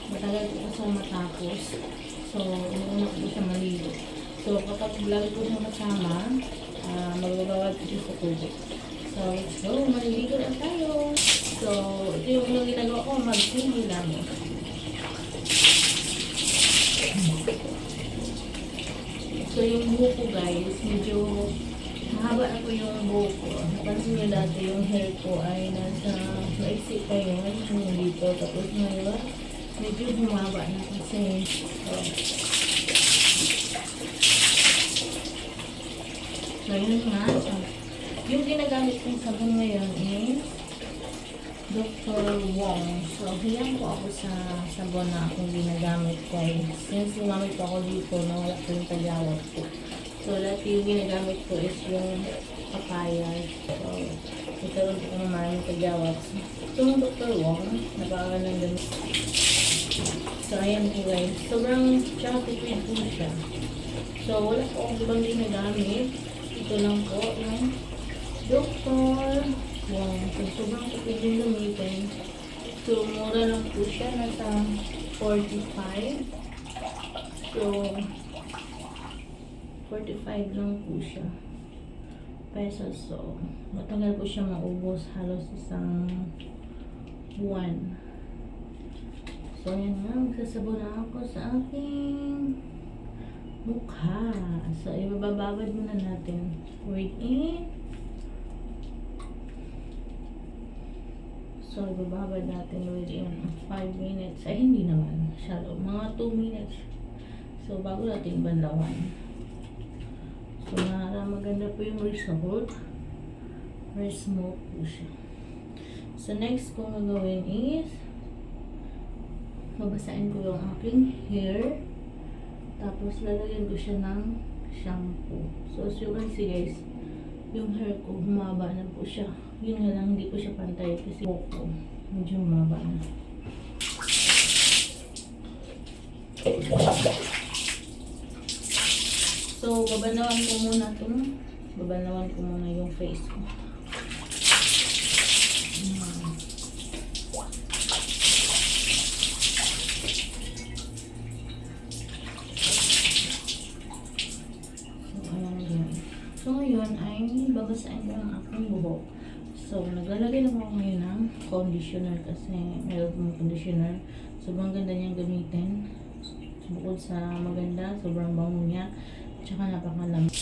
Matagal po kasi matapos. So, inuuna ko siya maligo. So, kapag lagi ko siya kasama, magbabawal ko siya sa tubig. So, let's go. Maliligo na tayo. So, ito yung unang ginagawa ko, mag-swimming lang. So, yung buhok ko guys, medyo mahaba na po yung buhok ko. Napansin nyo dati yung hair ko ay nasa maiksi pa yun, yung dito. Tapos ngayon, medyo bumaba na kasi. So, yun nga. So, yung ginagamit kong sabon ngayon is Dr. Wong. So, hiyan ko ako sa sabon na akong ginagamit guys. Since gumamit ko ako dito na wala ko yung tagyawat ko. So, lahat yung ginagamit ko is yung papaya. So, ikaroon ko naman yung tagyawat. Itong Dr. Wong, nabawalan ng gamit. So, ayan po guys. Sobrang tsaka tipid po siya. So, wala po akong ibang ginagamit. Ito lang po yung Dr. Wong. So, sobrang tipid yung gamitin. So, mura lang po siya. Nasa 45. So, 45 lang po siya. Pesos. So, matagal po siya maubos. Halos isang buwan. So, yan nga. Magsasabon na ako sa aking mukha. So, ibababad muna natin. Wait in. So, ibababad natin within 5 minutes. Ay, hindi naman. Shallow. Mga 2 minutes. So, bago natin bandawan. So, maganda po yung result. Very smooth po siya. So, next kong gagawin is babasahin ko yung aking hair. Tapos, lalagyan ko siya ng shampoo. So, as you can see guys, yung hair ko, humaba na po siya. Yun nga lang, hindi ko siya pantay kasi buhok ko, medyo humaba na. So, babanawan ko muna yung face ko. So, ngayon ay babasahin ko ang aking buhok. So, naglalagay naman ako ngayon ng conditioner kasi meron akong conditioner. Sobrang ganda niyang gamitin. Bukod sa maganda, sobrang bango niya. Tsaka napakalamig.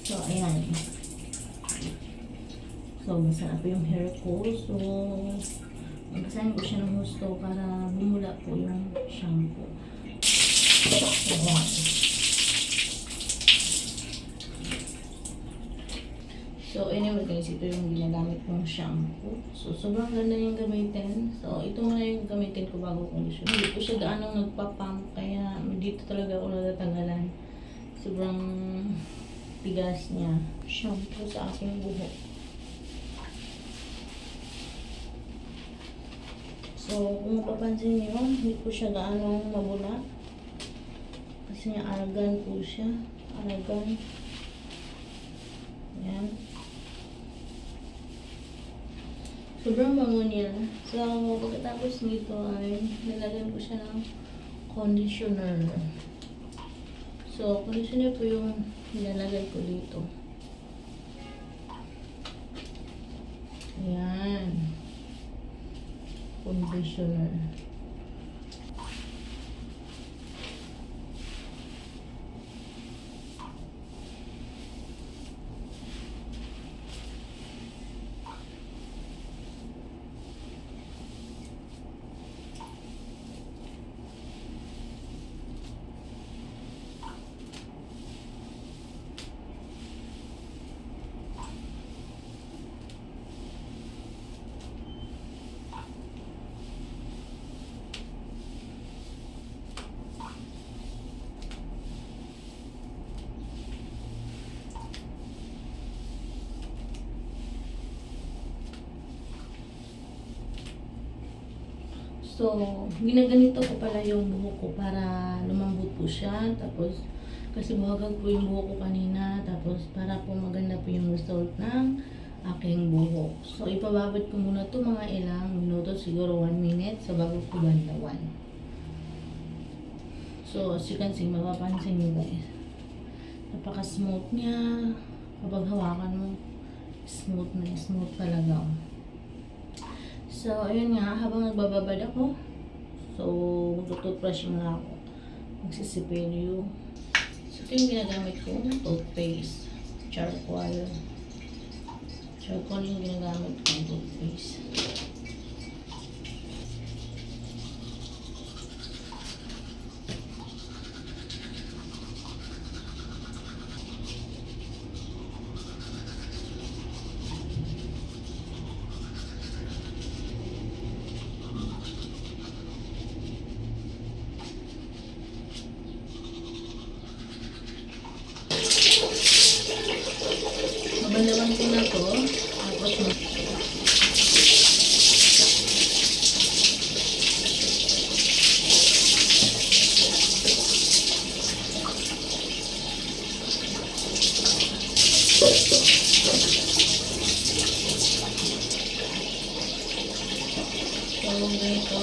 So, ayan. So, basa na po yung hair ko. So, basahin ko siya ng gusto para bumula po yung shampoo. So, anyway guys, ito yung ginagamit kong shampoo. So, sobrang ganda yung gamitin. So, ito muna yung gamitin ko bago condition. Hindi ko siya gaanong nagpapump, kaya dito talaga ako natatanggalan. Sobrang tigas niya. Shampoo sa aking buhok. So, kung mapapansin niyo, hindi ko siya gaanong mabula. Kasi argan po siya. Argan. Ayan. Sobrang bango niya. So, pagkatapos nito ay nilagyan ko siya ng conditioner. So, conditioner po yung nilalagay ko dito. Ayan. Conditioner. So, ginaganito ko pala yung buhok ko para lumambot po siya. Tapos, kasi buhagan po yung buhok ko kanina. Tapos, para po maganda po yung result ng aking buhok. So, ipababad ko muna to mga ilang minuto, siguro 1 minute, sa bago ko bantawan. So, as you can see, mapapansin nyo guys. Napaka-smooth niya. Kapag hawakan mo, smooth na smooth talaga. So, ayun nga, habang nagbababad ako, so, magtutoothbrush muna ako. Magsisipilyo. So, ito yung ginagamit ko, toothpaste. Charcoal. Charcoal yung ginagamit kong toothpaste. Mabandawan ko na to. Tapos ganito.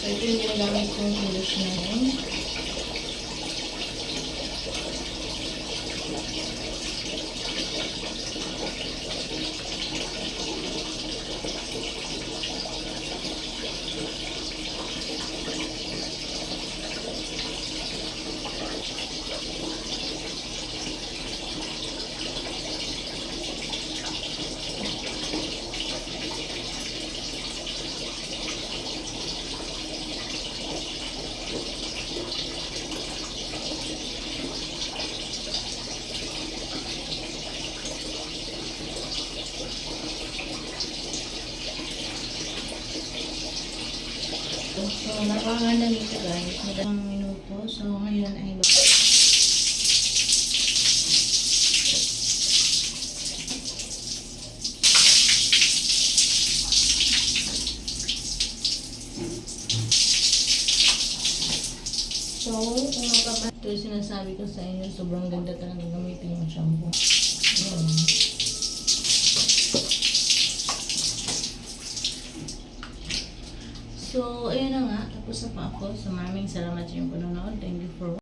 So, ito yung ginagamit kong kilos na yun. So, napakaganda nito guys. Magandang minuto. So, ngayon ay so, kung mapapansin, ito yung sinasabi ko sa inyo, sobrang ganda talaga gamitin yung shampoo. Ayan. So, ayun na nga. Tapos na pa ako. So, maraming salamat sa inyong panonood. Thank you for watching.